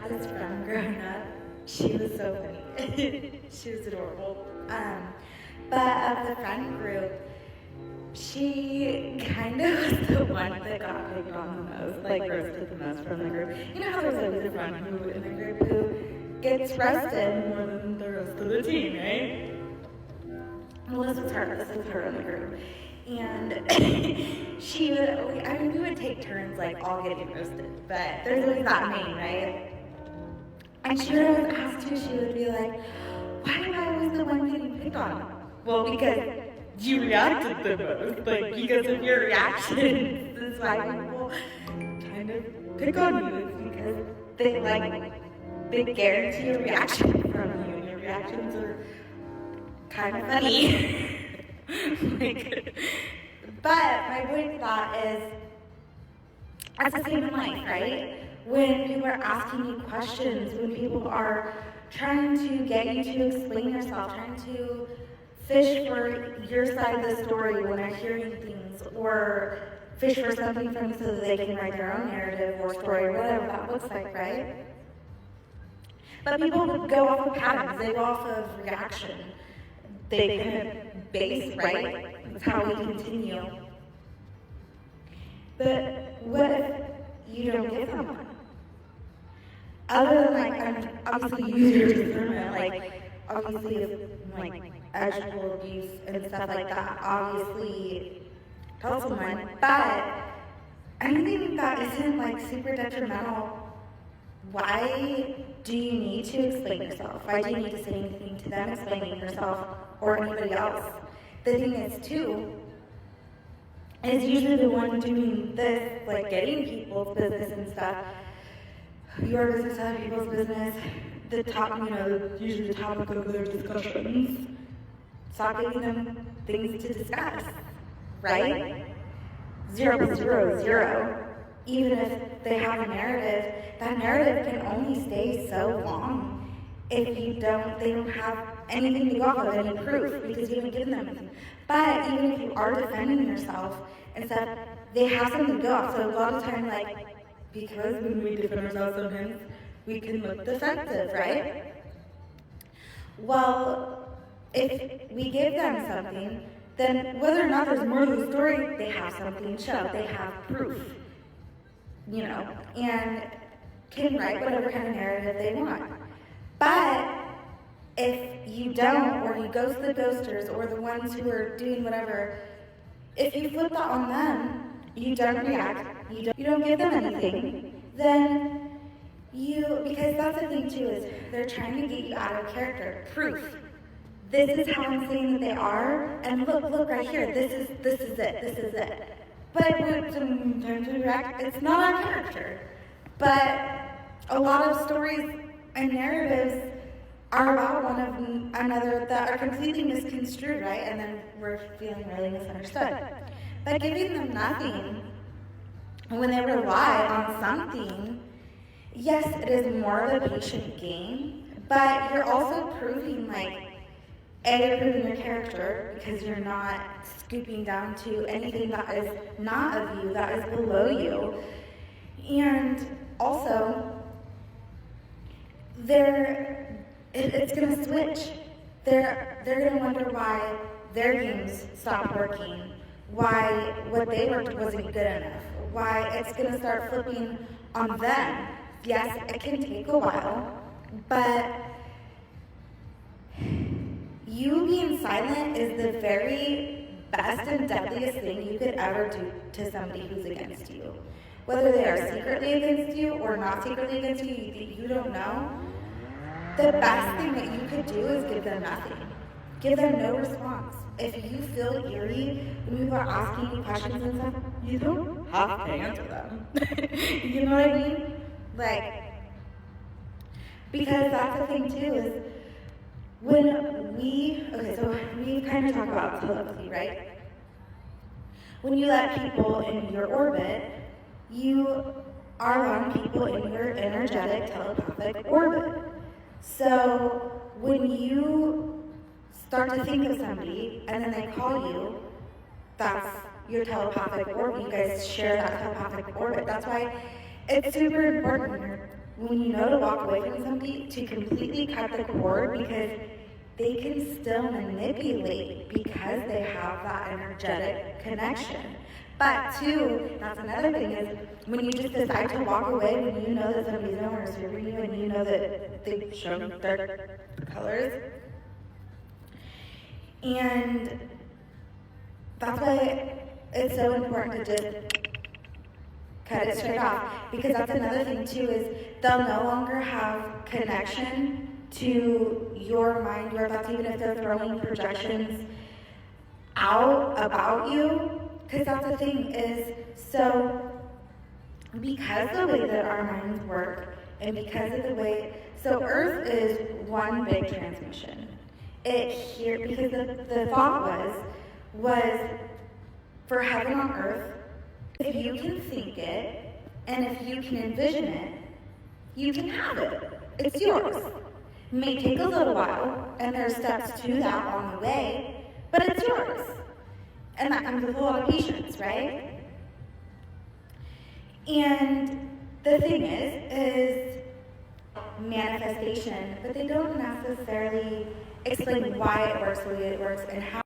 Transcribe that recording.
had this friend growing up. She was so funny. She was adorable. But of the friend group, she kind of was the one that got picked on the most, like roasted the most from the group. You know how there's always a friend who in the group who gets roasted more than the rest of the team, right? Well, this was her in the group. And she would always, I mean, we would take turns, like, all getting roasted, but there's always that main, right? And she would always ask who, she would be like, why am I always the one getting picked on? Well, because you reacted the most, like, because of your reactions. That's why people kind of pick on you, is because they guarantee a reaction from you, and your reactions are kind of funny. But my point of that is, it's the same in life, right? When people are asking you questions, when people are trying to get you to explain yourself, trying to fish for your side of the story when they're hearing things, or fish for something from you so that they can write their own narrative or story, or whatever that looks like, right? But people go off of patterns, they go off of reaction. They kind of base, right? That's how we continue. But what if you don't give them one? Other than, obviously use your discernment, obviously, sexual abuse and stuff like that, obviously tell someone, but anything that isn't, super detrimental, why do you need to explain yourself? Why do you need to say anything to them explaining yourself or anybody else? The thing is, too, is usually the one doing this, getting people's business and stuff, your business, other people's business, usually the topic of their discussions. Stop giving them things to discuss, right? 0, 0, 0. Even if they have a narrative, that narrative can only stay so long if they don't have anything to go off of, any proof, because you haven't given them anything. But even if you are defending yourself and stuff, they have something to go off. So a lot of times, because when we defend ourselves sometimes, we can look defensive, right? Well, if we give them something, then whether or not there's more to the story, they have something to show. They have proof, and can write whatever kind of narrative they want. But if you don't, or you ghost the ghosters, or the ones who are doing whatever, if you flip that on them, you don't react, you don't give them anything, then because that's the thing too, is they're trying to get you out of character. Proof. This is how I'm saying that they are, and look right here, this is it. But sometimes we react, it's not our character. But a lot of stories and narratives are about one of another that are completely misconstrued, right? And then we're feeling really misunderstood. By giving them nothing, when they rely on something, yes, it is more of a patient game, but you're also proving, you're proving your character, because you're not scooping down to anything that is not of you, that is below you. And also, it's going to switch. They're going to wonder why their games stopped working, why what they worked wasn't good enough, why it's going to start flipping on them. Yes, it can take a while, but you being silent is the very best and deadliest thing you could ever do to somebody who's against you. Whether they are secretly against you or not secretly against you, you don't know. The best thing that you could do is give them nothing. Give them no response. If you feel eerie when people are asking you questions and stuff, you don't have to answer them. You know what I mean? Because that's the thing too, is when we kind of talk about telepathy, right? When you let people in your orbit, you are allowing people in your energetic telepathic orbit. So when you start to think of somebody and then they call you, that's your telepathic orbit. You guys share that telepathic orbit. That's why it's super important when you're when you know to walk away from somebody, to completely cut the cord, because they can still manipulate because they have that energetic connection. But two, that's another thing, is when you just decide to walk away when you know that somebody's no longer serving you and you know that they've shown their colors. And that's why it's so important to just cut it straight off, because that's another thing too, is they'll no longer have connection to your mind, your thoughts, even if they're throwing projections out about you. Because that's the thing is, so because the way that our minds work, and because of the way, so Earth is one big transmission. Because the thought was for heaven on earth, if you can think it, and if you can envision it, you can have it. It's yours. It may take a little while, and there's steps to that on the way, but it's yours. And that comes with a lot of patience, right? And the thing is manifestation, but they don't necessarily explain why it works the way it works and how